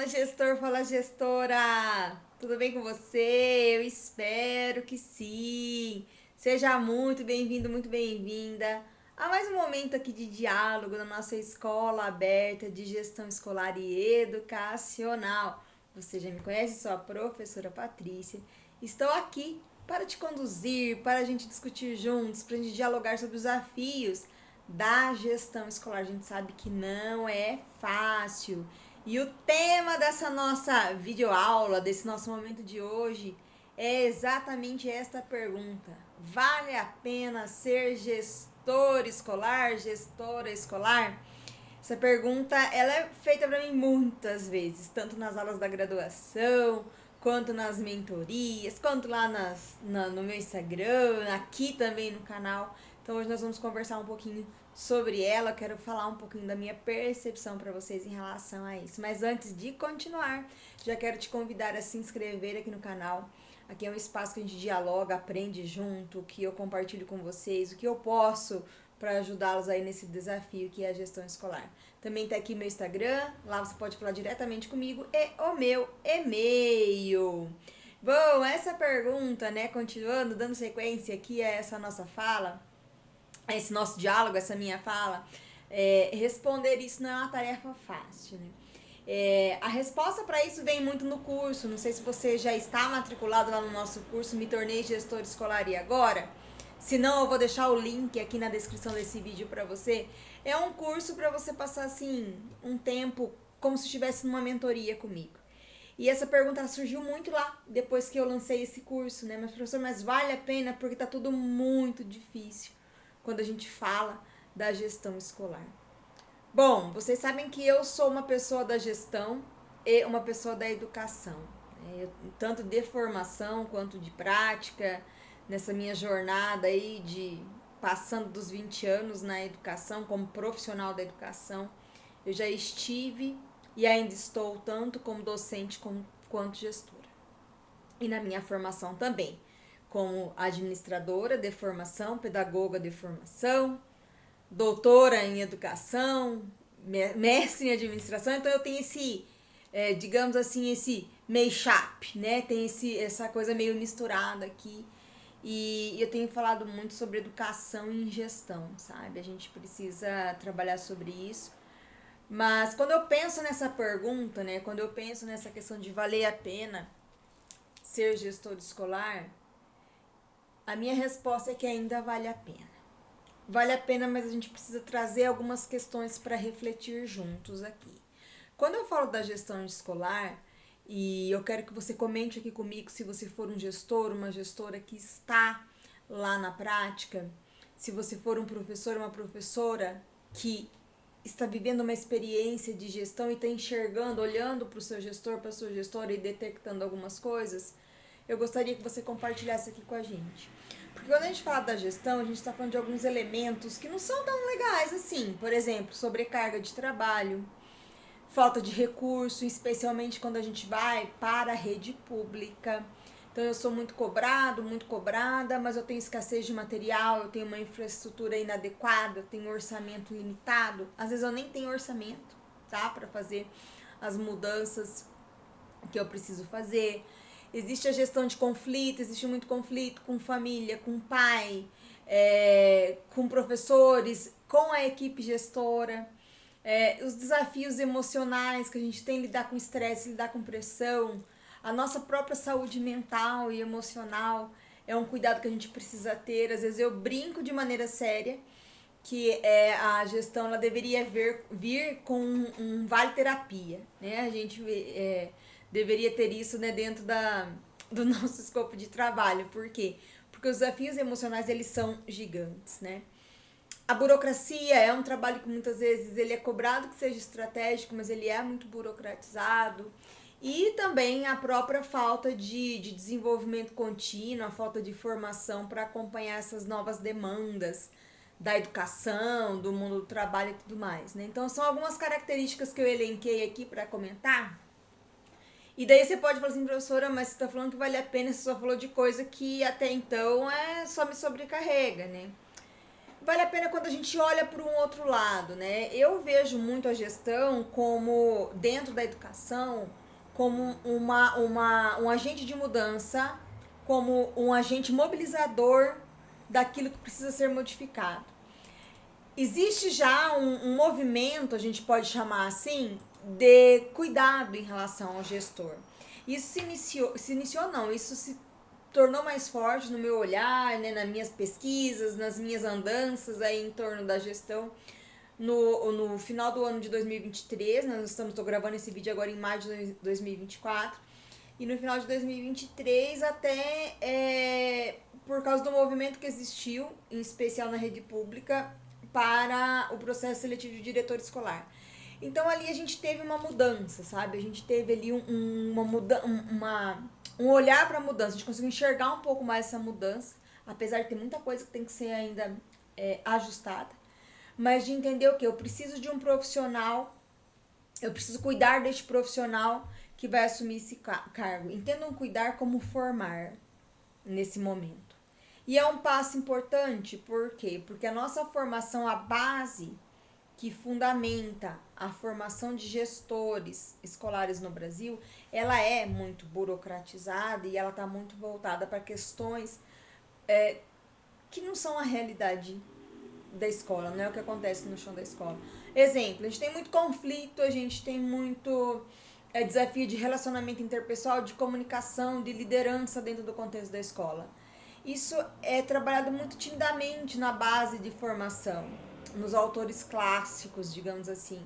Fala gestor, fala gestora! Tudo bem com você? Eu espero que sim! Seja muito bem-vindo, muito bem-vinda a mais um momento aqui de diálogo na nossa escola aberta de gestão escolar e educacional. Você já me conhece, sou a professora Patrícia. Estou aqui para te conduzir, para a gente discutir juntos, para a gente dialogar sobre os desafios da gestão escolar. A gente sabe que não é fácil. E o tema dessa nossa videoaula, desse nosso momento de hoje, é exatamente esta pergunta: vale a pena ser gestor escolar, gestora escolar? Essa pergunta ela é feita para mim muitas vezes, tanto nas aulas da graduação, quanto nas mentorias, quanto lá no meu Instagram, aqui também no canal. Então hoje nós vamos conversar um pouquinho sobre ela. Eu quero falar um pouquinho da minha percepção para vocês em relação a isso. Mas antes de continuar, já quero te convidar a se inscrever aqui no canal. Aqui é um espaço que a gente dialoga, aprende junto, que eu compartilho com vocês, o que eu posso para ajudá-los aí nesse desafio que é a gestão escolar. Também tá aqui meu Instagram, lá você pode falar diretamente comigo, e o meu e-mail. Bom, essa pergunta, né, continuando, dando sequência aqui a essa nossa fala, a esse nosso diálogo, essa minha fala, responder isso não é uma tarefa fácil, né? A resposta para isso vem muito no curso. Não sei se você já está matriculado lá no nosso curso Me Tornei Gestor Escolar e Agora. Se não, eu vou deixar o link aqui na descrição desse vídeo para você. É um curso para você passar assim um tempo como se estivesse numa mentoria comigo. E essa pergunta surgiu muito lá depois que eu lancei esse curso, né? Mas professor, mas vale a pena porque tá tudo muito difícil quando a gente fala da gestão escolar. Bom, vocês sabem que eu sou uma pessoa da gestão e uma pessoa da educação, né? Tanto de formação quanto de prática, nessa minha jornada aí de passando dos 20 anos na educação, como profissional da educação, eu já estive e ainda estou tanto como docente quanto gestora. E na minha formação também, como administradora de formação, pedagoga de formação, doutora em educação, mestre em administração, então eu tenho esse, digamos assim, esse mashup, né? Tem essa coisa meio misturada aqui. E eu tenho falado muito sobre educação e gestão, sabe? A gente precisa trabalhar sobre isso. Mas quando eu penso nessa pergunta, né? Quando eu penso nessa questão de valer a pena ser gestor escolar, a minha resposta é que ainda vale a pena. Vale a pena, mas a gente precisa trazer algumas questões para refletir juntos aqui. Quando eu falo da gestão escolar, e eu quero que você comente aqui comigo se você for um gestor, uma gestora que está lá na prática, se você for um professor, uma professora que está vivendo uma experiência de gestão e está enxergando, olhando para o seu gestor, para a sua gestora e detectando algumas coisas, eu gostaria que você compartilhasse aqui com a gente. Porque quando a gente fala da gestão, a gente está falando de alguns elementos que não são tão legais assim. Por exemplo, sobrecarga de trabalho, falta de recurso, especialmente quando a gente vai para a rede pública. Então eu sou muito cobrado, muito cobrada, mas eu tenho escassez de material, eu tenho uma infraestrutura inadequada, eu tenho orçamento limitado. Às vezes eu nem tenho orçamento, tá, para fazer as mudanças que eu preciso fazer. Existe a gestão de conflito, existe muito conflito com família, com pai, com professores, com a equipe gestora. Os desafios emocionais que a gente tem, lidar com estresse, lidar com pressão, a nossa própria saúde mental e emocional é um cuidado que a gente precisa ter. Às vezes eu brinco de maneira séria que a gestão ela deveria vir com um vale terapia, né? A gente deveria ter isso, né, dentro do nosso escopo de trabalho. Por quê? Porque os desafios emocionais eles são gigantes, né? A burocracia é um trabalho que muitas vezes ele é cobrado que seja estratégico, mas ele é muito burocratizado. E também a própria falta de desenvolvimento contínuo, a falta de formação para acompanhar essas novas demandas da educação, do mundo do trabalho e tudo mais, né? Então são algumas características que eu elenquei aqui para comentar. E daí você pode falar assim, professora, mas você está falando que vale a pena, você só falou de coisa que até então só me sobrecarrega, né? vale a pena quando a gente olha para um outro lado, né? Eu vejo muito a gestão como, dentro da educação, como um agente de mudança, como um agente mobilizador daquilo que precisa ser modificado. Existe já um movimento, a gente pode chamar assim, de cuidado em relação ao gestor. Isso se iniciou não, isso se tornou mais forte no meu olhar, né, nas minhas pesquisas, nas minhas andanças aí em torno da gestão. No final do ano de 2023, nós estou gravando esse vídeo agora em maio de 2024, e no final de 2023 até por causa do movimento que existiu, em especial na rede pública, para o processo seletivo de diretor escolar. Então ali a gente teve uma mudança, sabe? A gente teve ali um olhar para a mudança, a gente conseguiu enxergar um pouco mais essa mudança, apesar de ter muita coisa que tem que ser ainda ajustada, mas de entender o que? Eu preciso de um profissional, eu preciso cuidar deste profissional que vai assumir esse cargo. Entendam cuidar como formar nesse momento. E é um passo importante, por quê? Porque a nossa formação, a base que fundamenta a formação de gestores escolares no Brasil, ela é muito burocratizada e ela está muito voltada para questões que não são a realidade da escola, não é o que acontece no chão da escola. Exemplo, a gente tem muito conflito, a gente tem muito desafio de relacionamento interpessoal, de comunicação, de liderança dentro do contexto da escola. Isso é trabalhado muito timidamente na base de formação, nos autores clássicos, digamos assim,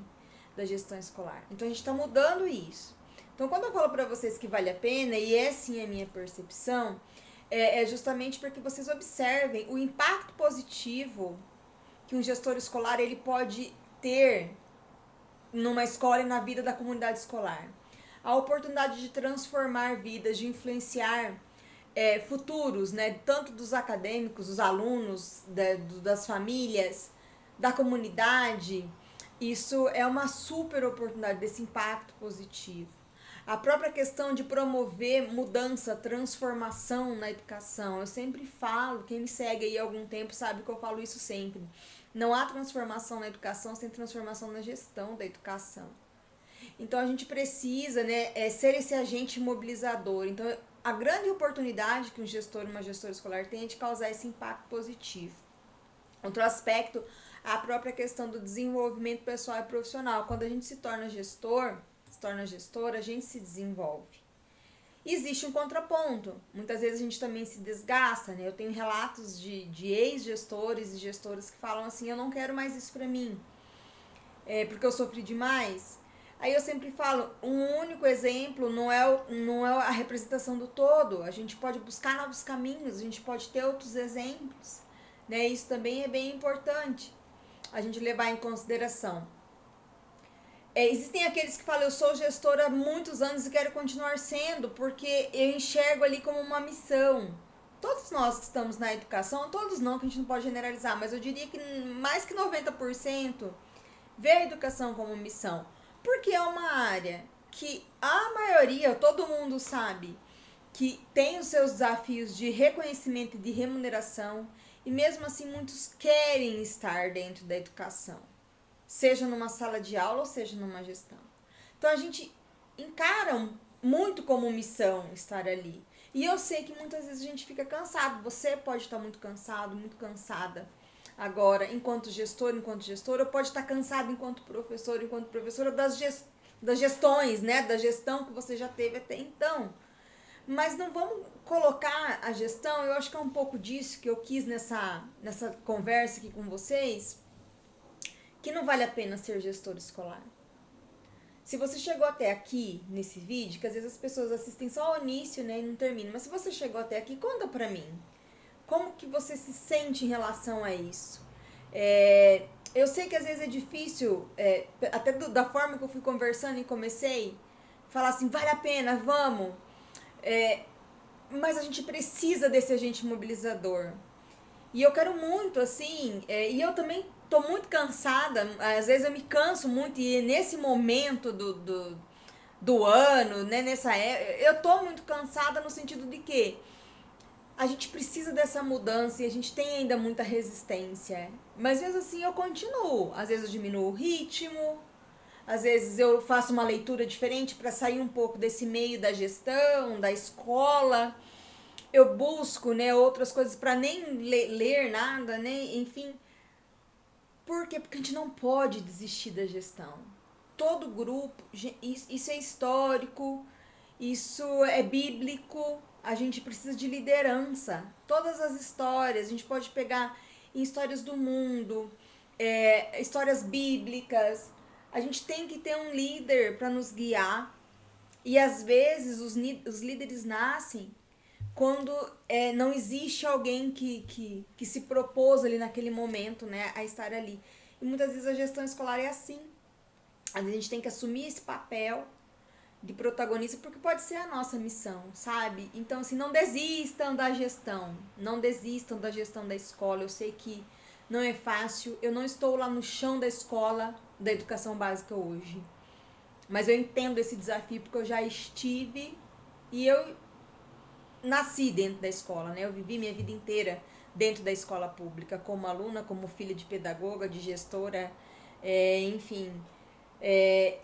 da gestão escolar. Então a gente está mudando isso. Então quando eu falo para vocês que vale a pena, e é sim a minha percepção, é justamente para que vocês observem o impacto positivo que um gestor escolar ele pode ter numa escola e na vida da comunidade escolar. A oportunidade de transformar vidas, de influenciar futuros, né, tanto dos acadêmicos, dos alunos, das famílias, da comunidade. Isso é uma super oportunidade desse impacto positivo. A própria questão de promover mudança, transformação na educação. Eu sempre falo, quem me segue aí há algum tempo sabe que eu falo isso sempre. Não há transformação na educação sem transformação na gestão da educação. Então a gente precisa, né, ser esse agente mobilizador. Então a grande oportunidade que um gestor e uma gestora escolar tem é de causar esse impacto positivo. Outro aspecto, a própria questão do desenvolvimento pessoal e profissional. Quando a gente se torna gestor, se torna gestora, a gente se desenvolve. Existe um contraponto. Muitas vezes a gente também se desgasta, né? Eu tenho relatos de ex-gestores e gestoras que falam assim, eu não quero mais isso pra mim, porque eu sofri demais. Aí eu sempre falo, um único exemplo não é a representação do todo. A gente pode buscar novos caminhos, a gente pode ter outros exemplos, né? Isso também é bem importante a gente levar em consideração. Existem aqueles que falam, eu sou gestora há muitos anos e quero continuar sendo, porque eu enxergo ali como uma missão. Todos nós que estamos na educação, todos não, que a gente não pode generalizar, mas eu diria que mais que 90% vê a educação como missão. Porque é uma área que a maioria, todo mundo sabe, que tem os seus desafios de reconhecimento e de remuneração, e mesmo assim muitos querem estar dentro da educação, seja numa sala de aula ou seja numa gestão. Então a gente encara muito como missão estar ali. E eu sei que muitas vezes a gente fica cansado, você pode estar muito cansado, muito cansada agora, enquanto gestor, enquanto gestora, pode estar cansado enquanto professora das gestões, né, da gestão que você já teve até então. Mas não vamos colocar a gestão, eu acho que é um pouco disso que eu quis nessa conversa aqui com vocês, que não vale a pena ser gestor escolar. Se você chegou até aqui nesse vídeo, que às vezes as pessoas assistem só ao início, né, e não terminam, mas se você chegou até aqui, conta pra mim. Como que você se sente em relação a isso? Eu sei que às vezes é difícil, até da forma que eu fui conversando e comecei, falar assim, vale a pena, vamos. Mas a gente precisa desse agente mobilizador. E eu quero muito, assim, e eu também tô muito cansada, às vezes eu me canso muito, e nesse momento do ano, né, eu tô muito cansada no sentido de que a gente precisa dessa mudança e a gente tem ainda muita resistência. Mas mesmo assim eu continuo. Às vezes eu diminuo o ritmo, às vezes eu faço uma leitura diferente para sair um pouco desse meio da gestão, da escola. Eu busco, né, outras coisas para nem ler nada, né? Enfim. Por quê? Porque a gente não pode desistir da gestão. Todo grupo, isso é histórico, isso é bíblico, a gente precisa de liderança. Todas as histórias, a gente pode pegar em histórias do mundo, histórias bíblicas. A gente tem que ter um líder para nos guiar. E às vezes os líderes nascem quando não existe alguém que se propôs ali naquele momento, né, a estar ali. E muitas vezes a gestão escolar é assim. Às vezes a gente tem que assumir esse papel de protagonista, porque pode ser a nossa missão, sabe? Então, assim, não desistam da gestão. Não desistam da gestão da escola. Eu sei que não é fácil. Eu não estou lá no chão da escola da educação básica hoje. Mas eu entendo esse desafio porque eu já estive e eu nasci dentro da escola, né? Eu vivi minha vida inteira dentro da escola pública, como aluna, como filha de pedagoga, de gestora, enfim.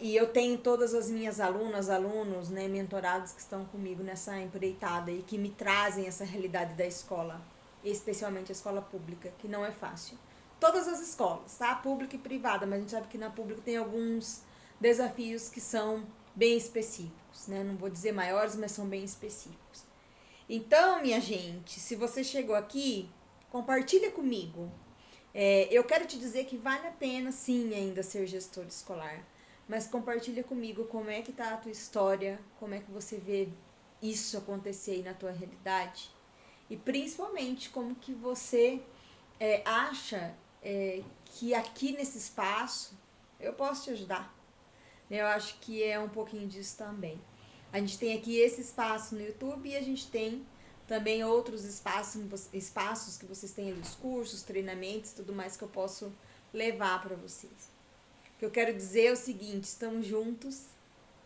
E eu tenho todas as minhas alunas, alunos, né, mentorados que estão comigo nessa empreitada e que me trazem essa realidade da escola, especialmente a escola pública, que não é fácil. Todas as escolas, tá? Pública e privada, mas a gente sabe que na pública tem alguns desafios que são bem específicos, né? Não vou dizer maiores, mas são bem específicos. Então, minha gente, se você chegou aqui, compartilha comigo. Eu quero te dizer que vale a pena sim ainda ser gestor escolar, mas compartilha comigo como é que tá a tua história, como é que você vê isso acontecer aí na tua realidade e principalmente como que você acha que aqui nesse espaço eu posso te ajudar. Eu acho que é um pouquinho disso também. A gente tem aqui esse espaço no YouTube e a gente tem também outros espaços que vocês têm ali, os cursos, treinamentos, tudo mais que eu posso levar para vocês. O que eu quero dizer é o seguinte, estamos juntos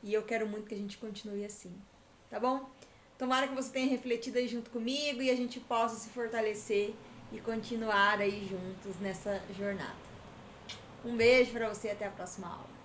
e eu quero muito que a gente continue assim, tá bom? Tomara que você tenha refletido aí junto comigo e a gente possa se fortalecer e continuar aí juntos nessa jornada. Um beijo para você e até a próxima aula.